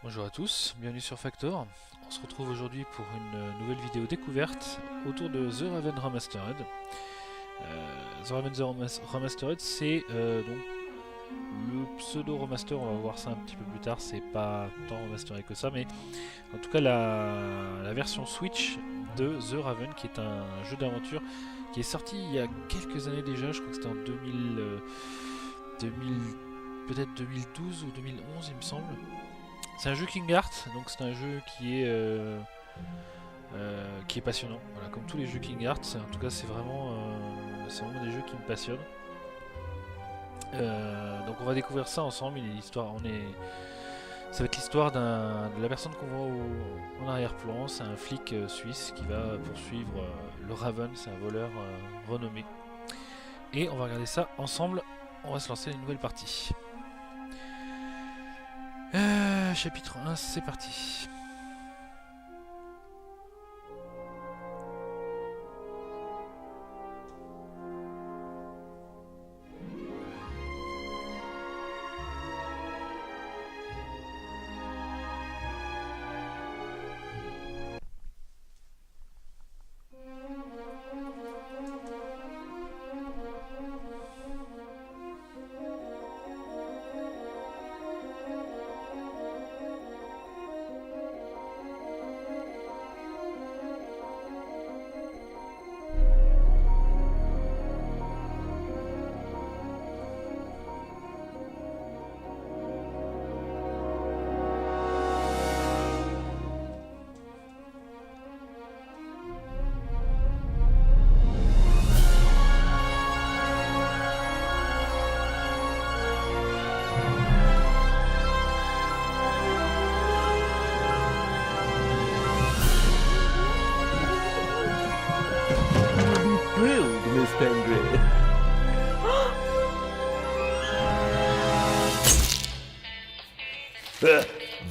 Bonjour à tous, bienvenue sur Factor. On se retrouve aujourd'hui pour une nouvelle vidéo découverte autour de The Raven Remastered. The Raven Remastered, c'est donc le pseudo remaster, on va voir ça un petit peu plus tard, c'est pas tant remasteré que ça, mais en tout cas la version Switch de The Raven, qui est un jeu d'aventure qui est sorti il y a quelques années déjà, je crois que c'était en 2000 peut-être 2012 ou 2011 il me semble. C'est un jeu King Art, donc c'est un jeu qui est passionnant. Voilà, comme tous les jeux King Art, en tout cas c'est vraiment des jeux qui me passionnent. Donc on va découvrir ça ensemble. Ça va être l'histoire de la personne qu'on voit en arrière-plan. C'est un flic suisse qui va poursuivre le Raven, c'est un voleur renommé. Et on va regarder ça ensemble. On va se lancer une nouvelle partie. Chapitre 1, c'est parti. Thrilled, Miss Pendry.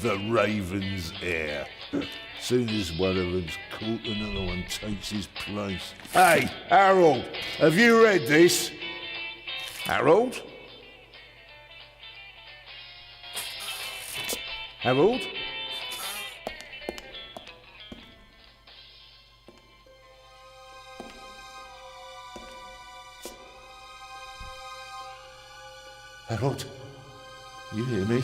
The Raven's heir. Soon as one of them's caught, another one takes his place. Hey, Harold, have you read this? Harold? Harold? Harold? You hear me?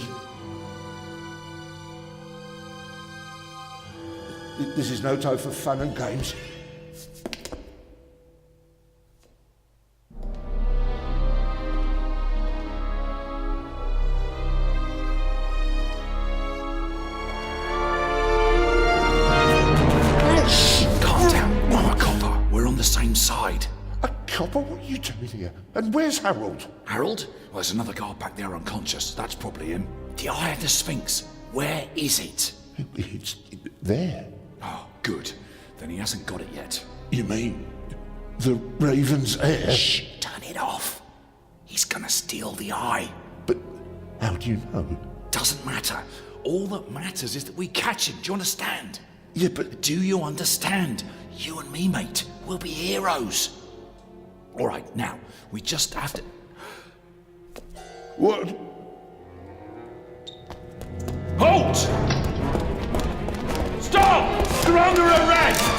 This is no time for fun and games. Shh! Calm down. I'm a copper. We're on the same side. A copper? What are you doing here? And where's Harold? Harold? Well, there's another guard back there unconscious. That's probably him. The Eye of the Sphinx. Where is it? It's there. Oh, good. Then he hasn't got it yet. You mean the Raven's heir? Shh! Turn it off. He's gonna steal the eye. But how do you know? Doesn't matter. All that matters is that we catch him. Do you understand? Yeah, but Do you understand? You and me, mate. We'll be heroes. All right, now, we just have to... what? Halt! Stop! You're under arrest!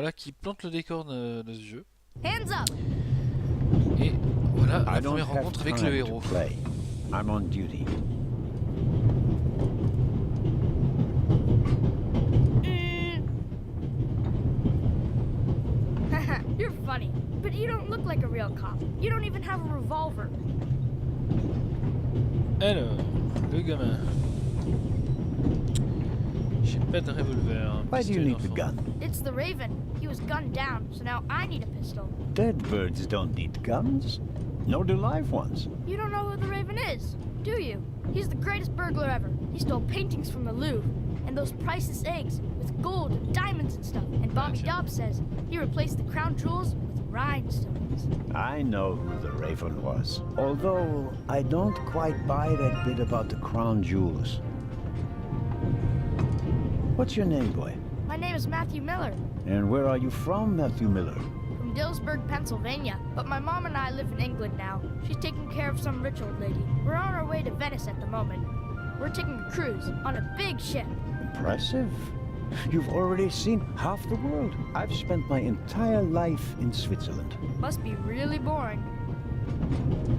voilà qui plante le décor de ce jeu. Hands up! Et voilà la I don't première have rencontre avec time le to héros. play. I'm on duty. You're funny, but you don't look like a real cop. You don't even have a revolver. Alors, le gamin. J'ai pas de revolver. Why do you pistolet need the d'enfant. gun? It's the Raven. He was gunned down, so now I need a pistol. Dead birds don't need guns. Nor do live ones. You don't know who the Raven is, do you? He's the greatest burglar ever. He stole paintings from the Louvre, and those priceless eggs with gold and diamonds and stuff. And Bobby Gotcha. Dobbs says he replaced the crown jewels with rhinestones. I know who the Raven was. Although, I don't quite buy that bit about the crown jewels. What's your name, boy? My name is Matthew Miller, And where are you from, Matthew Miller? from Dillsburg, Pennsylvania. But my mom and I live in England now. She's taking care of some rich old lady. We're on our way to Venice at the moment. We're taking a cruise on a big ship. Impressive. You've already seen half the world. I've spent my entire life in Switzerland. Must be really boring.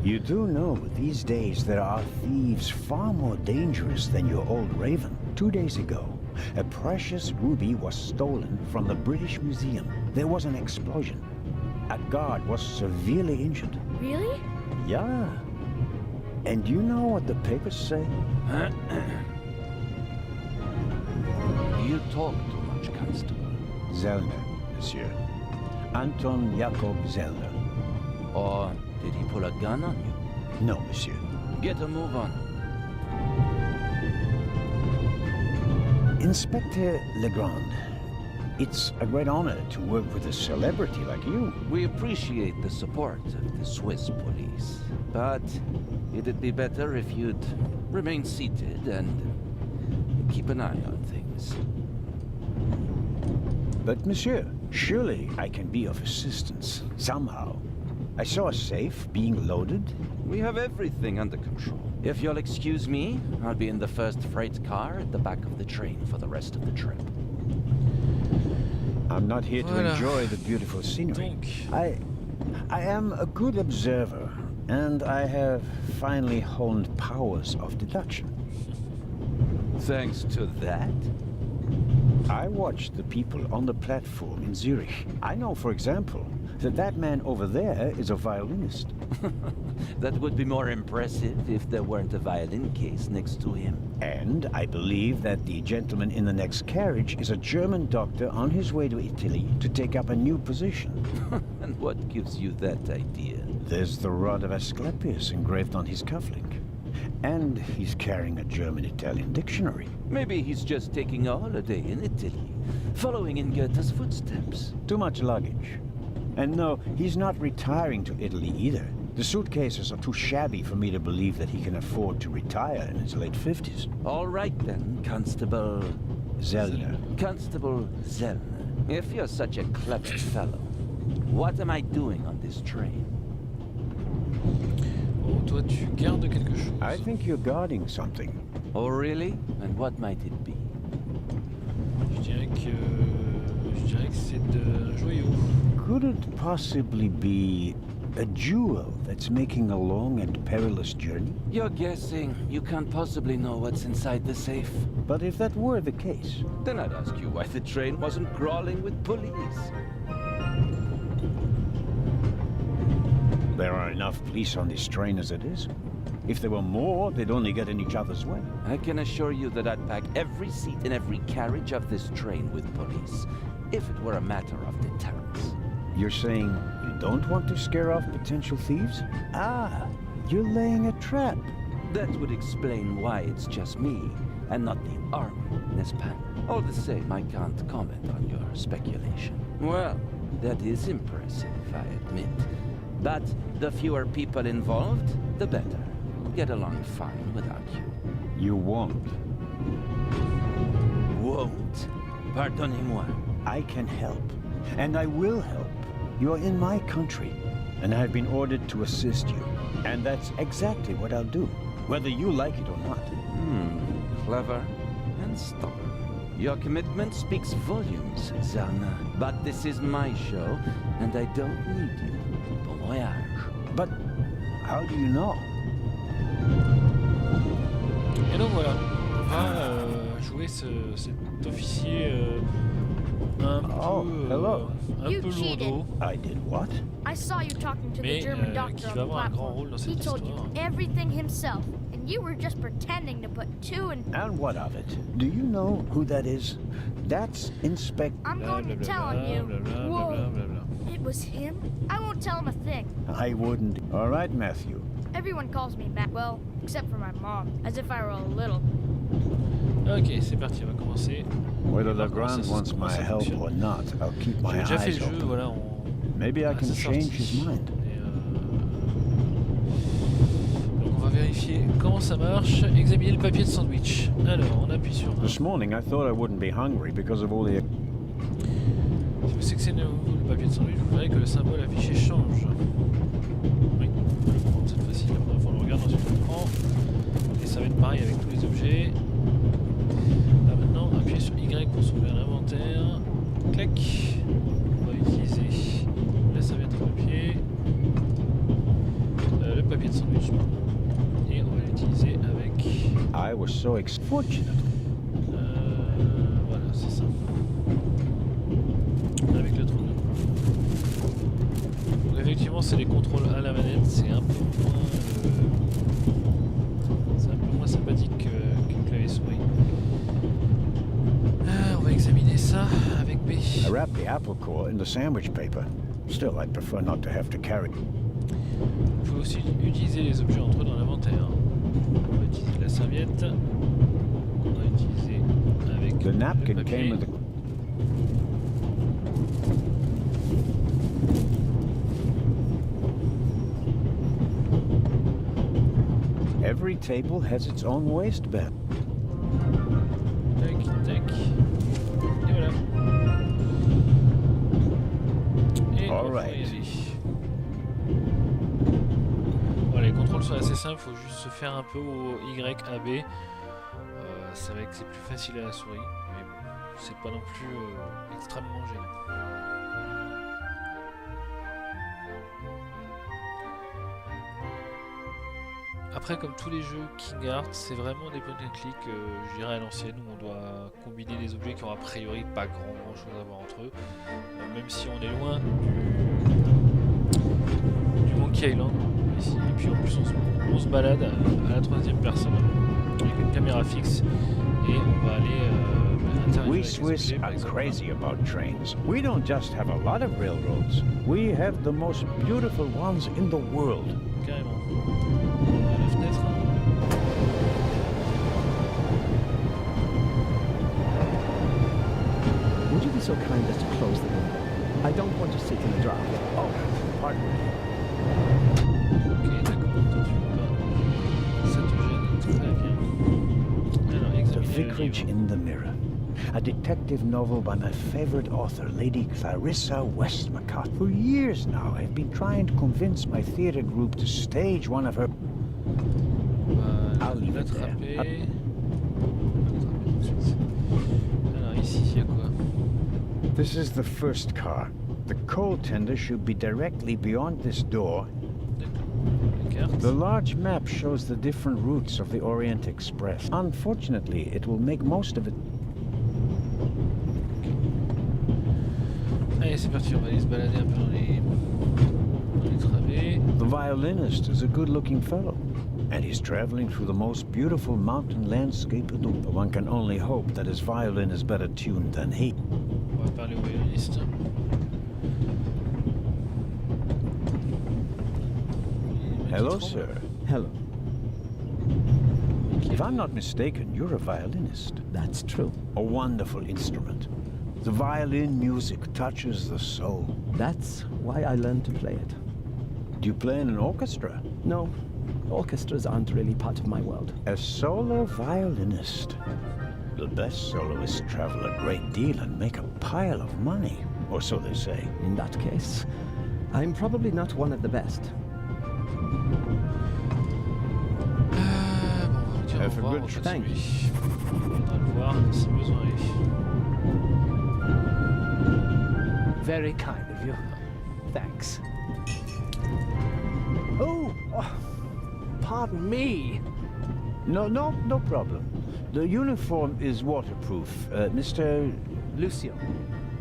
You do know these days there are thieves far more dangerous than your old Raven. 2 days ago, a precious ruby was stolen from the British Museum. There was an explosion. A guard was severely injured. Really? Yeah. And you know what the papers say? You talk too much, Constable. Zellner, monsieur. Anton Jakob Zellner. Or did he pull a gun on you? No, monsieur. Get a move on. Inspector Legrand, it's a great honor to work with a celebrity like you. We appreciate the support of the Swiss police, but it'd be better if you'd remain seated and keep an eye on things. But monsieur, surely I can be of assistance, somehow. I saw a safe being loaded. We have everything under control. If you'll excuse me, I'll be in the first freight car at the back of the train for the rest of the trip. I'm not here to Voilà. enjoy the beautiful scenery. Donc, I am a good observer, and I have finally honed powers of deduction. Thanks to that? I watched the people on the platform in Zurich. I know, for example, that man over there is a violinist. That would be more impressive if there weren't a violin case next to him. And I believe that the gentleman in the next carriage is a German doctor on his way to Italy to take up a new position. And what gives you that idea? There's the rod of Asclepius engraved on his cufflink. And he's carrying a German-Italian dictionary. Maybe he's just taking a holiday in Italy, following in Goethe's footsteps. Too much luggage. And no, he's not retiring to Italy either. The suitcases are too shabby for me to believe that he can afford to retire in his late 50s. All right then, Constable... Zellner. Constable Zellner. If you're such a clever fellow, what am I doing on this train? oh, toi tu gardes quelque chose. I think you're guarding something. Oh really? And what might it be? Je dirais que c'est un joyau. Could it possibly be a jewel that's making a long and perilous journey? You're guessing. You can't possibly know what's inside the safe. But if that were the case, Then I'd ask you why the train wasn't crawling with police. there are enough police on this train as it is. If there were more, they'd only get in each other's way. I can assure you that I'd pack every seat in every carriage of this train with police, if it were a matter of deterrence. You're saying you don't want to scare off potential thieves? Ah, you're laying a trap. That would explain why it's just me, and not the army, n'est-ce pas? All the same, I can't comment on your speculation. Well, that is impressive, I admit. But the fewer people involved, the better. Get along fine without you. You won't. Won't? Pardonnez-moi. I can help, and I will help. You're in my country, and I've been ordered to assist you. And that's exactly what I'll do, whether you like it or not. Clever and stubborn. Your commitment speaks volumes, Zana. But this is my show, and I don't need you. Bon voyage. But how do you know? Et donc voilà, on va jouer cet officier un peu lourdeau, I did what? I saw you talking to the mais German doctor qui on va the avoir un grand platform. rôle dans He cette told histoire. you everything himself, and you were just pretending to put two and... And what of it? Do you know who that is? That's Inspector. I'm going to tell on you. Whoa, it was him? I won't tell him a thing. I wouldn't. All right, Matthew. Everyone calls me Matt. Well, except for my mom, as if I were a little. Ok, c'est parti, on va commencer. Whether On va the voir ground comment wants ça my help fonctionne. or not, I'll keep my J'ai déjà fait eyes le jeu, open. voilà, Maybe I à can sa change sortie. his mind. Et, donc on va vérifier comment ça marche, examiner le papier de sandwich. Alors, on appuie sur 1. This morning, I thought I wouldn't be hungry because of all the... Si vous sélectionnez le papier de sandwich, vous verrez que le symbole affiché change. Oui, on va le prendre cette fois-ci, la première fois on le regarde, ensuite on le prend. Et ça va être pareil avec tous les objets. Là maintenant, appuyez sur Y pour s'ouvrir l'inventaire. Clac. On va utiliser la serviette à papier. Le papier de sandwich, pardon. Et on va l'utiliser avec... I was so fortunate. Voilà, c'est ça. Avec le trou. Donc effectivement, c'est les contrôles à la manette, c'est un peu moins sympathique qu'une clavier souris. On va examiner ça avec B. I wrapped the apple core in the sandwich paper. Still, I'd prefer not to have to carry. Vous pouvez aussi utiliser les objets entre eux dans l'inventaire. On va utiliser la serviette. On va utiliser avec The le napkin papier. came with the... Every table has its own waistband. Tac, tac. Et voilà. Et All on va right. y aller. Voilà, les contrôles sont assez simples, il faut juste se faire un peu au Y, A, B. C'est vrai que c'est plus facile à la souris, mais bon, c'est pas non plus extrêmement gênant. Après, comme tous les jeux King Art, c'est vraiment des point and click, je dirais à l'ancienne, où on doit combiner des objets qui ont a priori pas grand chose à voir entre eux. Même si on est loin du Monkey Island, ici. Et puis en plus, on se balade à la troisième personne, avec une caméra fixe, et on va aller interagir We avec les Swiss objets, par are exemple. crazy about trains. We don't just have a lot of railroads. We have the most beautiful ones in the world. Carrément. La fenêtre. Would you be so kind as to close the window? I don't want to sit in the draft. Oh, pardon me. Ok, d'accord, toi tu veux pas. Ça te gêne, très bien. Alors, The examiner le Vicarage livre. in the Mirror. A detective novel by my favorite author, Lady Clarissa Westmacott. For years now, I've been trying to convince my theater group to stage one of her... On va I'll leave it there. l'attraper. On va l'attraper tout de suite. Alors ici, il y a quoi? This is the first car. The coal tender should be directly beyond this door. D'accord. Les cartes. The large map shows the different routes of the Orient Express. Unfortunately, it will make most of it... Allez, c'est parti, on va aller se balader un peu dans les travées. The violinist is a good-looking fellow, and he's traveling through the most beautiful mountain landscape in the world. One can only hope that his violin is better tuned than he. On va parler au violoniste. Hello, sir. Hello. If I'm not mistaken, you're a violinist. That's true. A wonderful instrument. The violin music touches the soul. That's why I learned to play it. Do you play in an orchestra? No, orchestras aren't really part of my world. A solo violinist. The best soloists travel a great deal and make a pile of money, or so they say. In that case, I'm probably not one of the best. Bon, on va Have a revoir good au trip. celui. On viendra le voir si besoin est. Very kind of you. Thanks. Oh, pardon me. No problem. The uniform is waterproof. Mr. Lucio.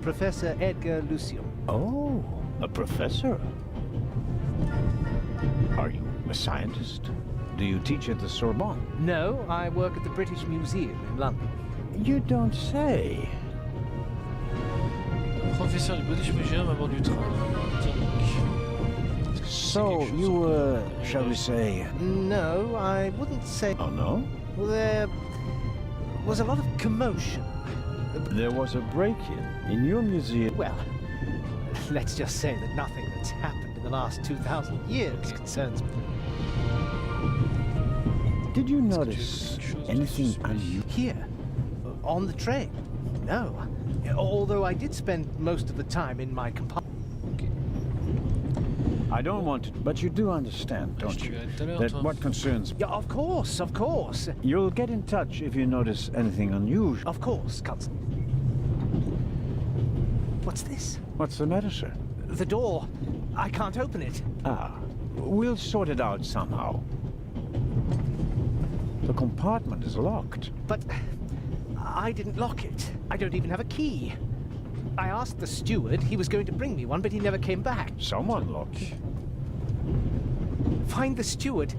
Professor Edgar Lucio. Oh, a professor. Are you a scientist? Do you teach at the Sorbonne? No, I work at the British Museum in London. You don't say. Professeur du British Museum à bord du train. Tiens donc. Est-ce que tu sais So quelque chose you sur- were, shall we say... No, I wouldn't say. Oh no? Well, there was a lot of commotion. There was a break-in your museum. Well, let's just say that nothing that's happened in the last 2,000 years concerns me. Did you que tu as notice quelque chose anything dessus? unusual? Here, on the train. No. Although I did spend most of the time in my compartment. I don't want to, but you do understand, Je don't te you? verrai tout à l'heure, That toi. what concerns... Yeah, of course, of course. You'll get in touch if you notice anything unusual. Of course, Constable. What's this? What's the matter, sir? The door. I can't open it. Ah, we'll sort it out somehow. The compartment is locked. But I didn't lock it. I don't even have a key. I asked the steward. He was going to bring me one, but he never came back. Someone locked. Find the steward.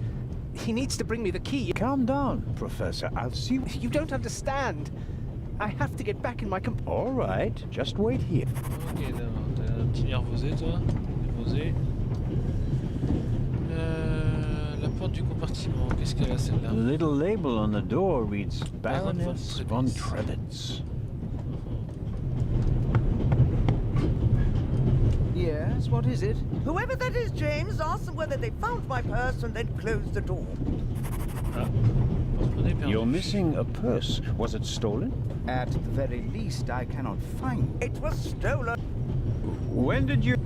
He needs to bring me the key. Calm down, Professor. I'll see... You don't understand. I have to get back in my All right, just wait here. Ok, d'accord. T'as un petit nervosé, toi. Nervosé. La porte du compartiment, qu'est-ce qu'elle a The celle-là? little label on the door reads Baron von Baroness von Trebitz. Trebitz. Yes, what is it? Whoever that is, James, ask them whether they found my purse and then closed the door. Ah, porte-monnaie perdue. You're missing a purse. Was it stolen? At the very least, I cannot find it. It was stolen. When did you...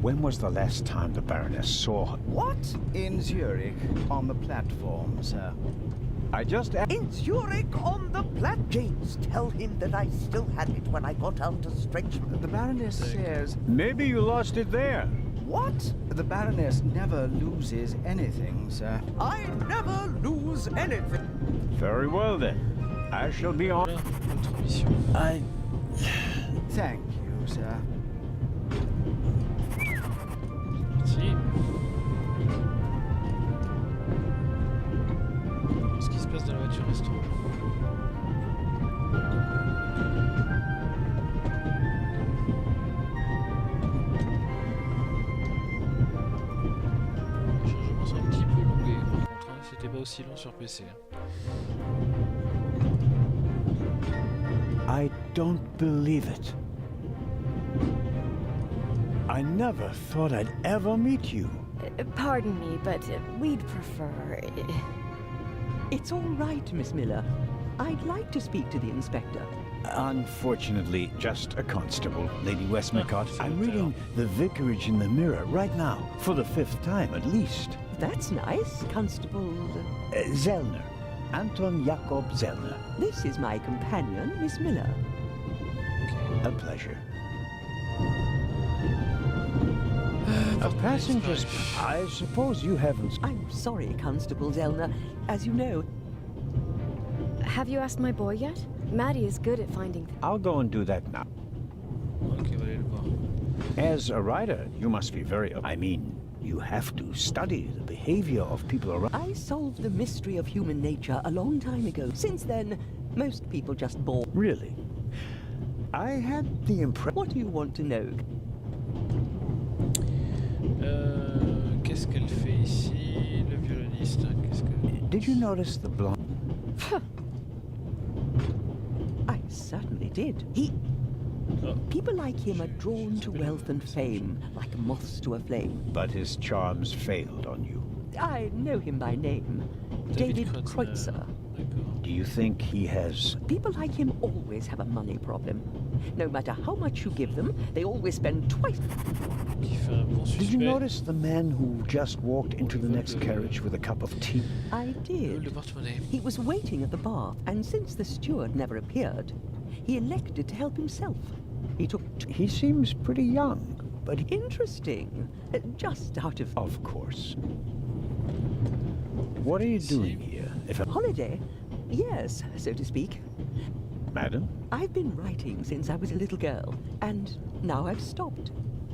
When was the last time the Baroness saw her? What? In Zurich, on the platform, sir. I just... In Zurich, on the James, tell him that I still had it when I got out to stretch. The Baroness says... Maybe you lost it there. What? The Baroness never loses anything, sir. I never lose anything. Very well then. I shall be on... Voilà, autre mission. Thank you, sir. Merci. Qu'est-ce qui se passe dans la voiture restaurant? Les chargements sont un petit peu longués par contre, hein. C'était pas aussi long sur PC. I don't believe it. I never thought I'd ever meet you. Pardon me, but we'd prefer... It's all right, Miss Miller. I'd like to speak to the inspector. Unfortunately, just a constable, Lady Westmacott. Ah, I'm reading The Vicarage in the Mirror right now, for the 5th time at least. That's nice, Constable. Zellner. Anton Jakob Zellner. This is my companion, Miss Miller. A pleasure. A passenger... I suppose you haven't... I'm sorry, Constable Zellner. As you know... Have you asked my boy yet? Maddie is good at finding... I'll go and do that now. Ok, on va aller le voir. As a writer, you must be very... I mean, you have to study the behavior of people around... I solved the mystery of human nature a long time ago. Since then, most people just bore... Really? I had the impression... What do you want to know? Qu'est-ce qu'elle fait ici? Le violoniste, hein, qu'est-ce que... Did you notice the blonde... I certainly did. People like him are drawn to wealth and fame, like moths to a flame. But his charms failed on you. I know him by name. David Kreutzer. D'accord. Do you think he has... People like him always have a money problem. No matter how much you give them, they always spend twice. Qui fait un bon suicide. Did you notice the man who just walked into the next carriage with a cup of tea? I did. He was waiting at the bar, and since the steward never appeared, he elected to help himself. He seems pretty young, but... Interesting. Just out of... Of course. What are you doing here? Holiday? Yes, so to speak. Madam? I've been writing since I was a little girl, and now I've stopped.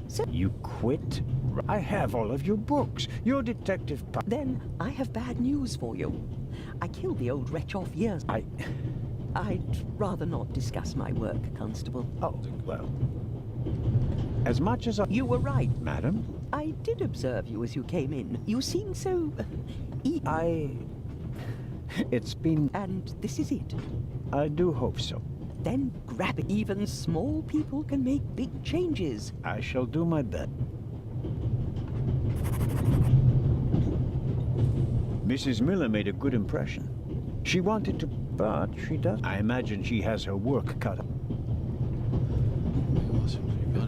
So you quit? I have all of your books. Your detective... Then I have bad news for you. I killed the old wretch off years... I'd rather not discuss my work, Constable. Oh, well... As much as You were right, madam. I did observe you as you came in. You seem so... It's been... And this is it? I do hope so. Then grab it. Even small people can make big changes. I shall do my best. Mrs. Miller made a good impression. She wanted to, but she doesn't. I imagine she has her work cut out.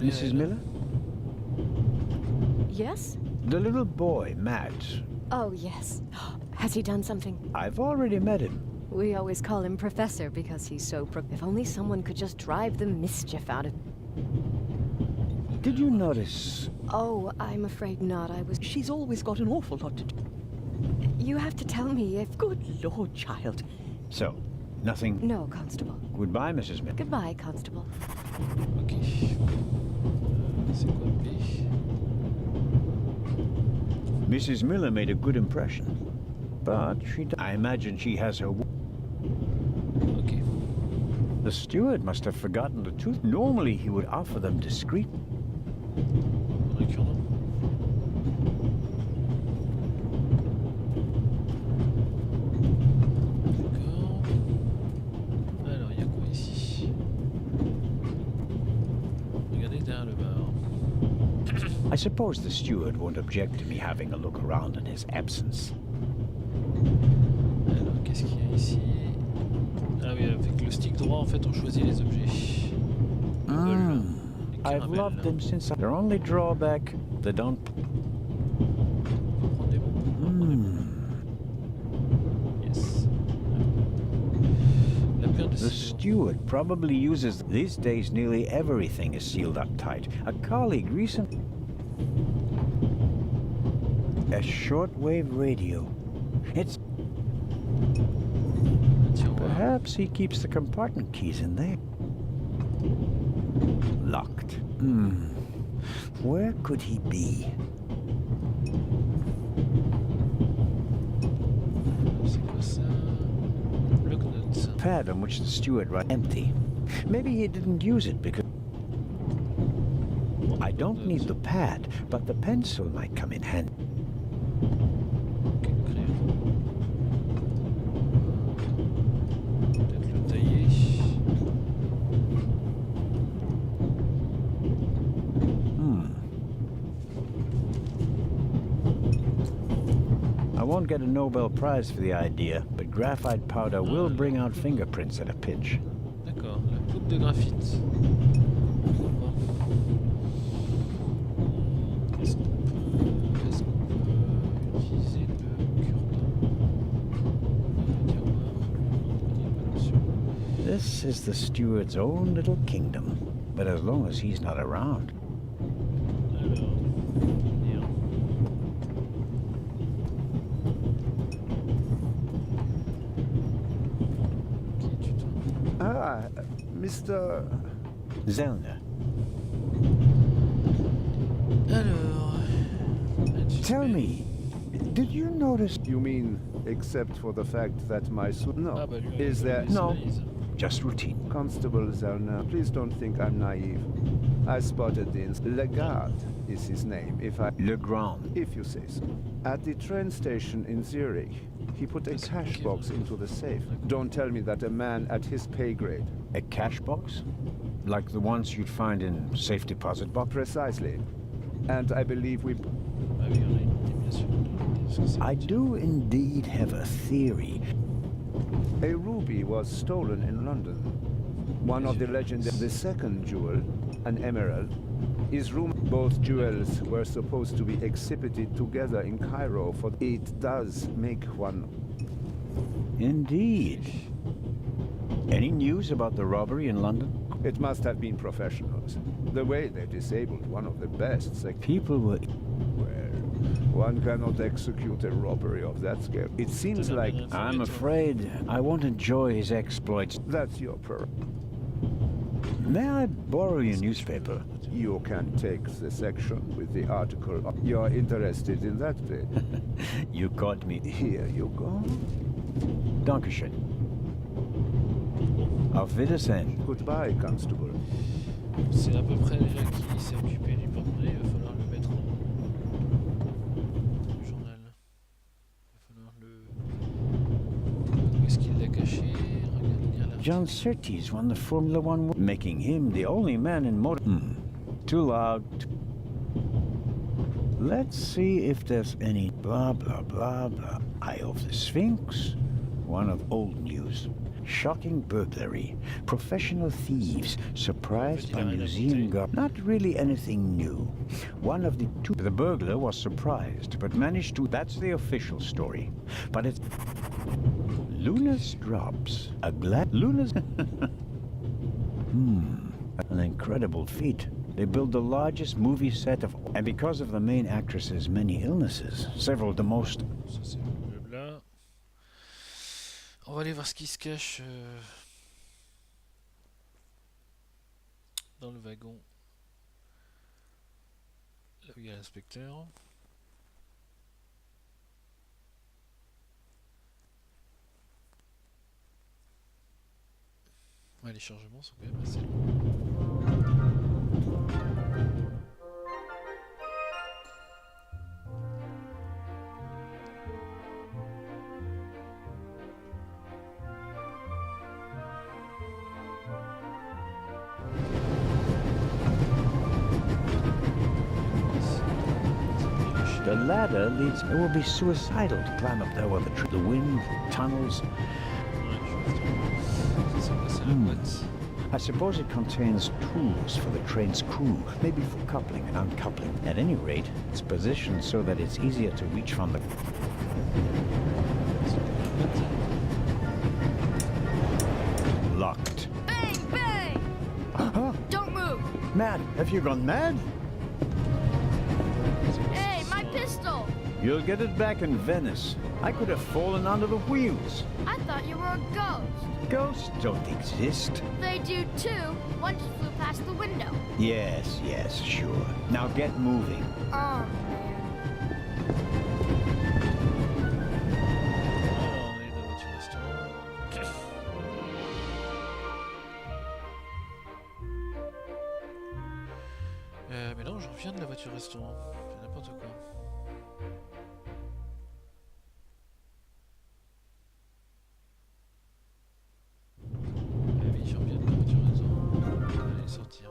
Mrs. Miller? Yes? The little boy, Matt. Oh, yes. Has he done something? I've already met him. We always call him Professor because he's so If only someone could just drive the mischief out of... Did you notice... Oh, I'm afraid not. She's always got an awful lot to do. You have to tell me if... Good Lord, child. So, nothing... No, Constable. Goodbye, Mrs. Miller. Goodbye, Constable. Ok. C'est quoi le B? Mrs. Miller made a good impression. But I imagine she has her... Ok. The steward must have forgotten the tooth. Normally, he would offer them discreetly. I suppose the steward won't object to me having a look around in his absence. Alors, qu'est-ce qu'il y a ici? Ah oui, avec le stick droit, en fait, on choisit les objets. I've loved them since... Their only drawback, they don't... Yes. The steward probably uses... These days, nearly everything is sealed up tight. A colleague recently... A shortwave radio. It's... Perhaps he keeps the compartment keys in there. Locked. Where could he be? Pad on which the steward wrote empty. Maybe he didn't use it because... I don't need the pad, but the pencil might come in handy. I won't get a Nobel Prize for the idea, but graphite powder will bring out fingerprints at a pinch. D'accord, la poudre de graphite. Est-ce qu'on peut utiliser le cure-dent? This is the steward's own little kingdom, but as long as he's not around. Mr. Zellner. Alors... Tell me, did you notice... You mean, except for the fact that my suit... No. Ah, bah, lui, Is there... No, just routine. Constable Zellner, please don't think I'm naive. I spotted the... Legarde is his name, if I... Legrand. If you say so. At the train station in Zurich, he put a cash box into the safe. Don't tell me that a man at his pay grade... A cash box? Like the ones you'd find in safe deposit box? Precisely. And I believe we... I do indeed have a theory. A ruby was stolen in London. One of the legendary... The second jewel, an emerald, Is room both jewels were supposed to be exhibited together in Cairo for it does make one. Indeed. Any news about the robbery in London? It must have been professionals. The way they disabled one of the best people were... Well, one cannot execute a robbery of that scale. It seems like... I'm afraid I won't enjoy his exploits. That's your prerogative. May I borrow your newspaper? You can take the section with the article. You're interested in that bit? You caught me. Here you go. Dankeschön. Auf Wiedersehen. Goodbye, Constable. C'est à peu près déjà qui s'est occupé du porte-monnaie, il va falloir le mettre en journal. Il va falloir le... Où est-ce qu'il l'a caché? John Surtees won the Formula One, making him the only man in motor... Too loud. Let's see if there's any blah blah blah blah. Eye of the Sphinx. One of old news. Shocking burglary. Professional thieves surprised by museum guard. Not really anything new. One of the two. The burglar was surprised, but managed to. That's the official story. But it's. Luna's drops. A Luna's. An incredible feat. They built the largest movie set of. And because of the main actress's many illnesses, several of the most. On va aller voir ce qui se cache dans le wagon. Là où il y a l'inspecteur. Ouais, les chargements sont quand même assez longs. The ladder leads. It will be suicidal to climb up there with the wind, tunnels. I suppose it contains tools for the train's crew, maybe for coupling and uncoupling. At any rate, it's positioned so that it's easier to reach from the... Locked. Bang, bang! Huh? Don't move! Mad? Have you gone mad? Hey, my pistol! You'll get it back in Venice. I could have fallen under the wheels. I thought you were a ghost. Ghosts don't exist. They do too. One just flew past the window. Yes, sure. Now get moving. Oh, mais non, je reviens de la voiture restaurant. C'est n'importe quoi. Ah oui, je reviens de la voiture restaurant. On va aller sortir.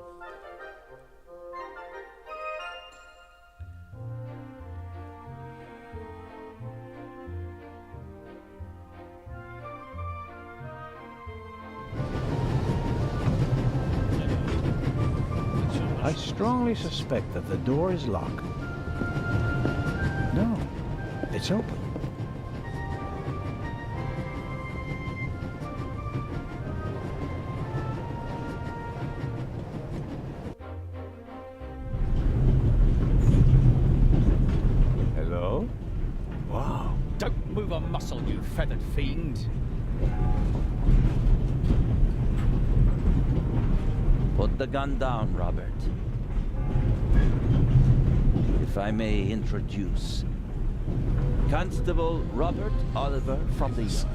I strongly suspect that the door is locked. No, it's open. Hello? Wow. Don't move a muscle, you feathered fiend. Put the gun down, Robert. If I may introduce Constable Robert Oliver from the Yard.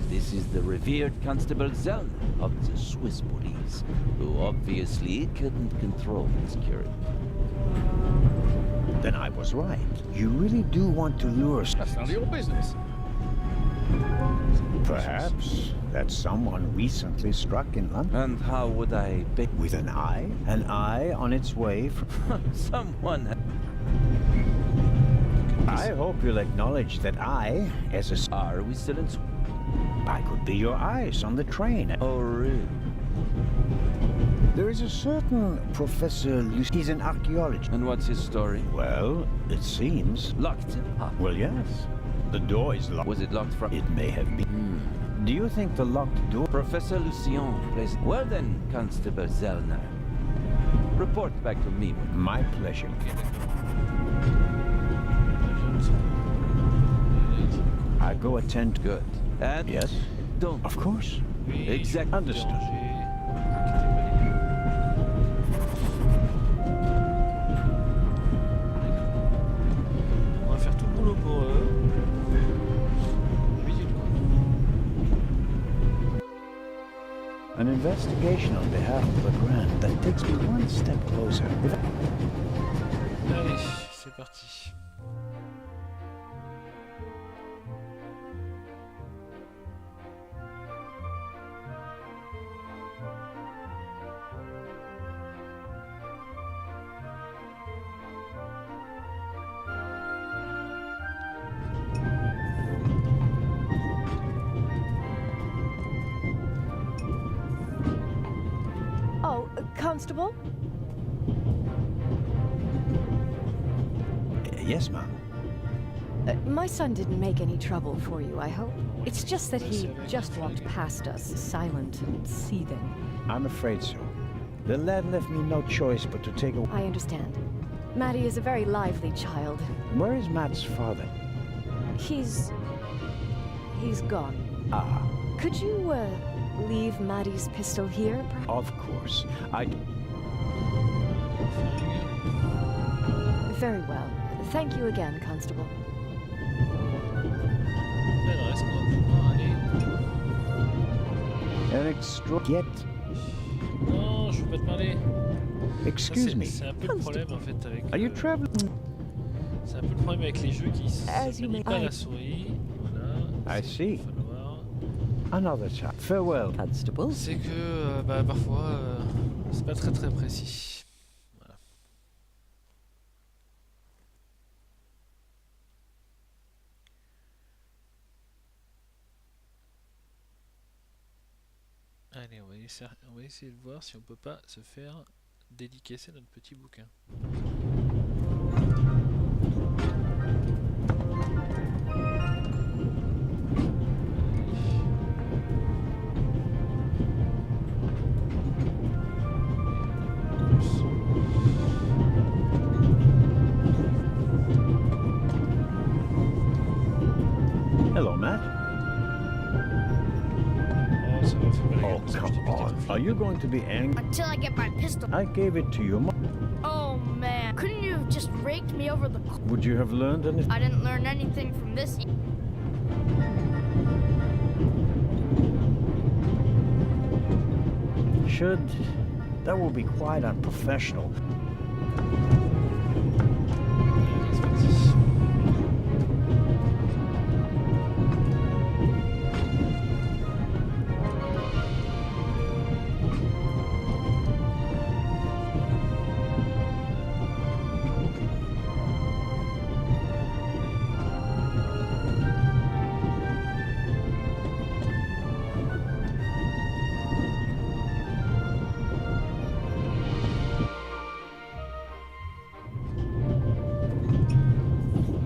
This is the revered Constable Zellner of the Swiss police, who obviously couldn't control his curate. Then I was right. You really do want to lure us. That's none of your business. Perhaps that someone recently struck in London. And how would I be? With an eye? An eye on its way from... Someone... I hope you'll acknowledge that I, as a... Are we still in... I could be your eyes on the train. Oh, really? There is a certain Professor Luc. He's an archaeologist. And what's his story? Well, it seems... Locked up. Well, yes. The door is locked. Was it locked from... It may have been. Do you think the locked door... Professor Lucien plays... Well then, Constable Zellner. Report back to me. My pleasure. I go attend... Good. And... Yes? Don't... Of course. Exactly. Understood. On va faire tout le boulot pour eux. An investigation on behalf of the grant that takes me one step closer. Allez, c'est parti. Oh, Constable? Yes, ma'am. My son didn't make any trouble for you, I hope. It's just that he just walked past us, silent and seething. I'm afraid so. The lad left me no choice but to take a... I understand. Matty is a very lively child. Where is Matt's father? He's gone. Ah. Could you, leave Matty's pistol here, perhaps? Of course. I... Very well. Thank you again, Constable. An extra... Get... Non, je veux pas te parler. Excuse me. C'est un peu le problème en fait avec... Are you traveling? C'est un peu le problème avec les jeux qui As se you manient may- pas la souris. Voilà. I see. Faut le voir. Another time. Farewell. Constable. C'est que parfois c'est pas très précis. Voilà. Allez, on va essayer de voir si on peut pas se faire dédicacer notre petit bouquin. Hello, Matt. Oh, ça va faire pas la Oh, gueule, parce que je come t'ai piqué ton on. flingue. Are you going to be angry? Until I get my pistol. I gave it to your mom. Oh man, couldn't you have just raked me over the... Would you have learned anything? I didn't learn anything from this. Should... That will be quite unprofessional. Allez, c'est parti.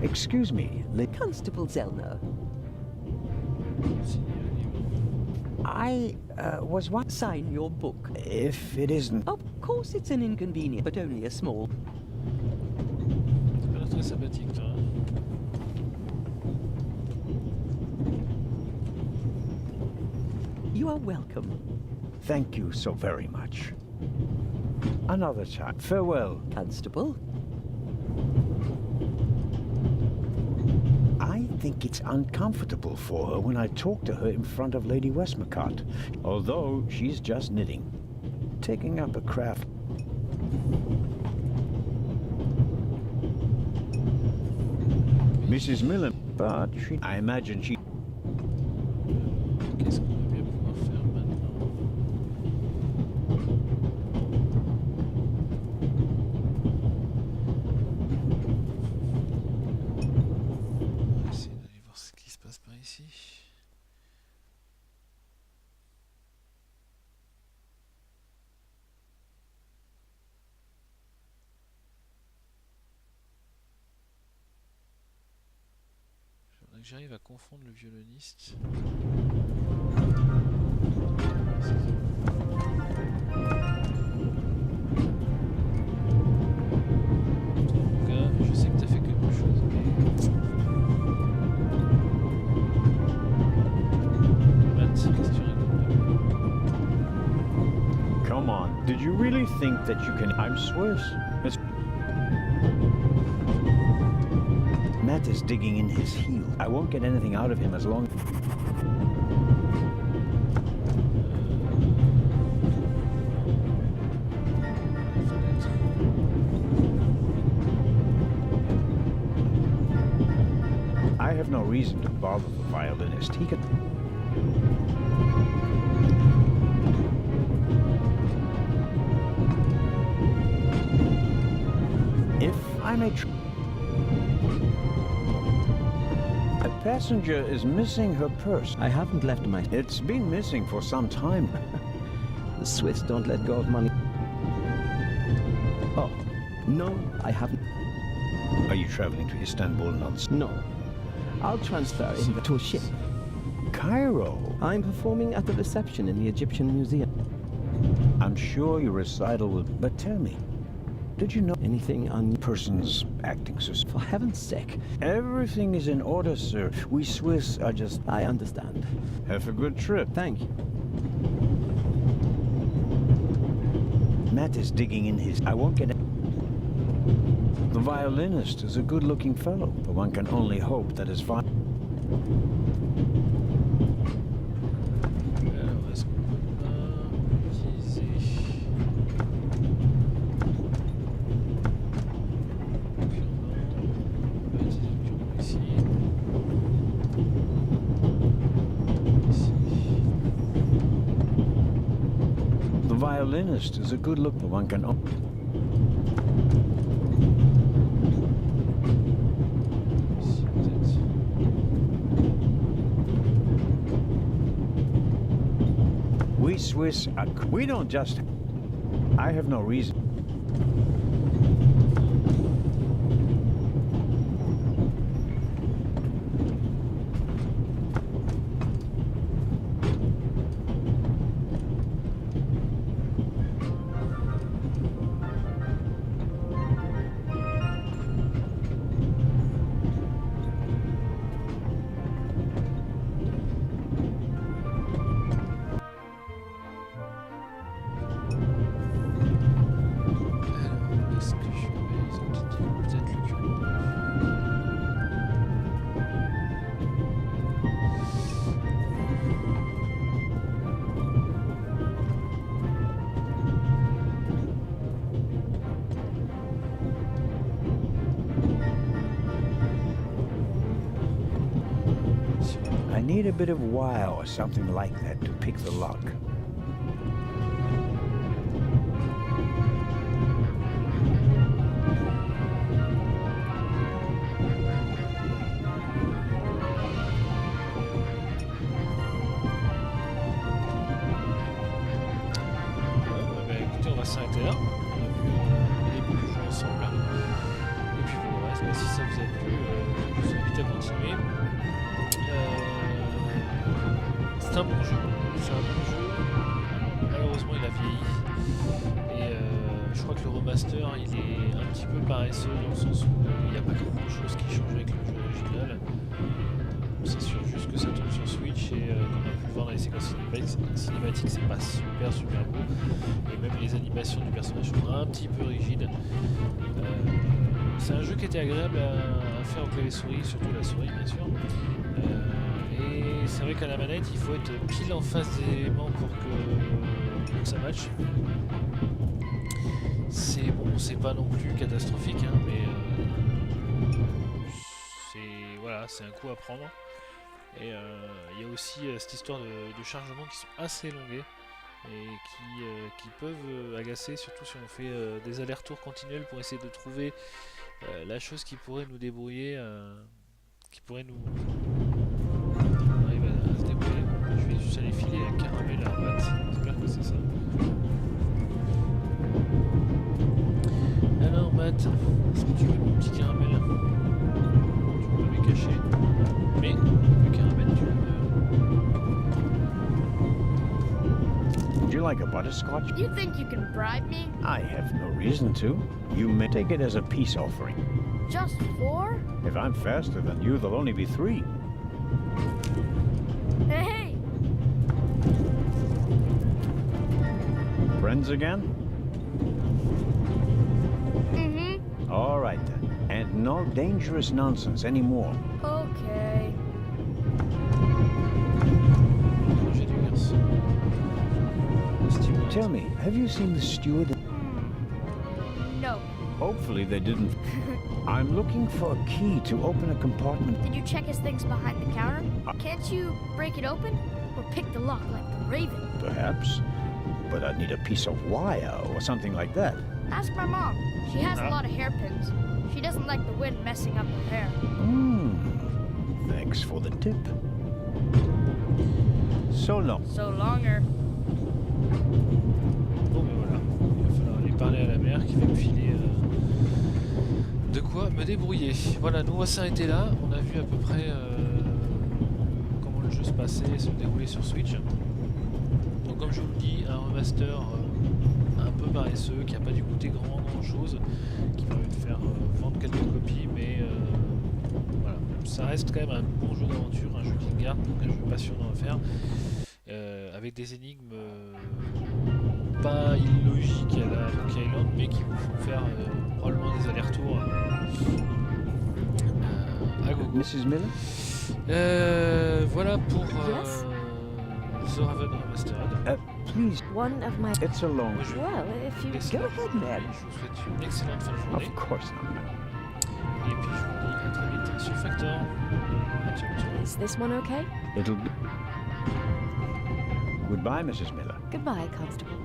Excuse me, Constable Zellner. I was what? Sign your book. If it isn't... Of course it's an inconvenience, but only a small. T'as pas l'air très sympathique, toi. Hein. You are welcome. Thank you so very much. Another time. Farewell. Constable. I think it's uncomfortable for her when I talk to her in front of Lady Westmacott, although she's just knitting, taking up a craft. Mrs. Millen, but I imagine she... Qu'est-ce qu'on va bien pouvoir faire maintenant? On va essayer d'aller voir ce qui se passe par ici. j'arrive à confondre le violoniste. Mon gars, je sais que t'as fait quelque chose, mais... Matt, qu'est-ce que tu racontes? Come on, did you really think that you can... I'm Swiss. Matt is digging in his heel. I won't get anything out of him as long... I have no reason to bother the violinist. He can... If I may... A passenger is missing her purse. I haven't left my... It's been missing for some time. The Swiss don't let go of money. Oh, no, I haven't. Are you traveling to Istanbul nonsense? No. I'll transfer him to a ship. Cairo? I'm performing at the reception in the Egyptian Museum. I'm sure your recital will... But tell me, did you know anything on persons acting so... For heaven's sake. Everything is in order, sir. We Swiss are just... I understand. Have a good trip. Thank you. Matt is digging in his... I won't get... The violinist is a good-looking fellow, but one can only hope that his violin... The violinist is a good look, but one can... We Swiss are... We don't just... I have no reason... I need a bit of wow or something like that to pick the lock. Écoutez, on va s'arrêter là. On a vu le début du jeu ensemble. Et puis pour le reste, si ça vous a plu, je vous invite à continuer. C'est un bon jeu. C'est un bon jeu. Malheureusement, il a vieilli. Et je crois que le remaster, il est un petit peu paresseux dans le sens où il n'y a pas grand chose qui change avec le jeu original. On s'assure juste que ça tourne sur Switch et comme on a pu le voir dans les séquences cinématiques, c'est pas super beau. Et même les animations du personnage sont un petit peu rigides. C'est un jeu qui était agréable à faire au clavier souris, surtout la souris bien sûr. Et c'est vrai qu'à la manette, il faut être pile en face des éléments pour que ça matche. C'est bon, c'est pas non plus catastrophique, hein, mais c'est un coup à prendre. Et il y a aussi cette histoire de chargement qui sont assez longues et qui peuvent agacer, surtout si on fait des allers-retours continuels pour essayer de trouver la chose qui pourrait nous débrouiller, qui pourrait nous arriver à se débrouiller. Je vais juste aller filer un caramel à Matt, j'espère que c'est ça. Alors Matt, est-ce que tu veux mon petit caramel? Tu peux le cacher, mais like a butterscotch? You think you can bribe me? I have no reason to. You may take it as a peace offering. Just 4? If I'm faster than you, there'll only be 3. Hey! Friends again? Mm-hmm. All right then. And no dangerous nonsense anymore. Okay. Tell me, have you seen the steward? No. Hopefully they didn't. I'm looking for a key to open a compartment. Did you check his things behind the counter? Can't you break it open? Or pick the lock like the Raven? Perhaps. But I'd need a piece of wire or something like that. Ask my mom. She has a lot of hairpins. She doesn't like the wind messing up her hair. Thanks for the tip. So long. So longer. Bon ben voilà, il va falloir aller parler à la mère qui va me filer de quoi me débrouiller. Voilà, nous on va s'arrêter là. On a vu à peu près comment le jeu se passait, se déroulait sur Switch. Donc comme je vous le dis, un remaster un peu paresseux, qui n'a pas dû coûter grand chose, qui permet de faire vendre quelques copies, mais voilà, ça reste quand même un bon jeu d'aventure, un jeu qui garde, donc un jeu passionnant à faire, avec des énigmes pas illogiques à la Monkey Island, mais qui vous font faire probablement des allers-retours à gogo. Mrs. Miller? Voilà pour Yes? The Raven Remastered. Please. One of my... It's a long Well, if you... Go ahead, Ned. Je vous souhaite une excellente fin de journée. Of course not, madam. Et puis je vous dis à très vite sur Factor. Ciao, ciao. Is this one okay? It'll be... Goodbye, Mrs. Miller. Goodbye, Constable.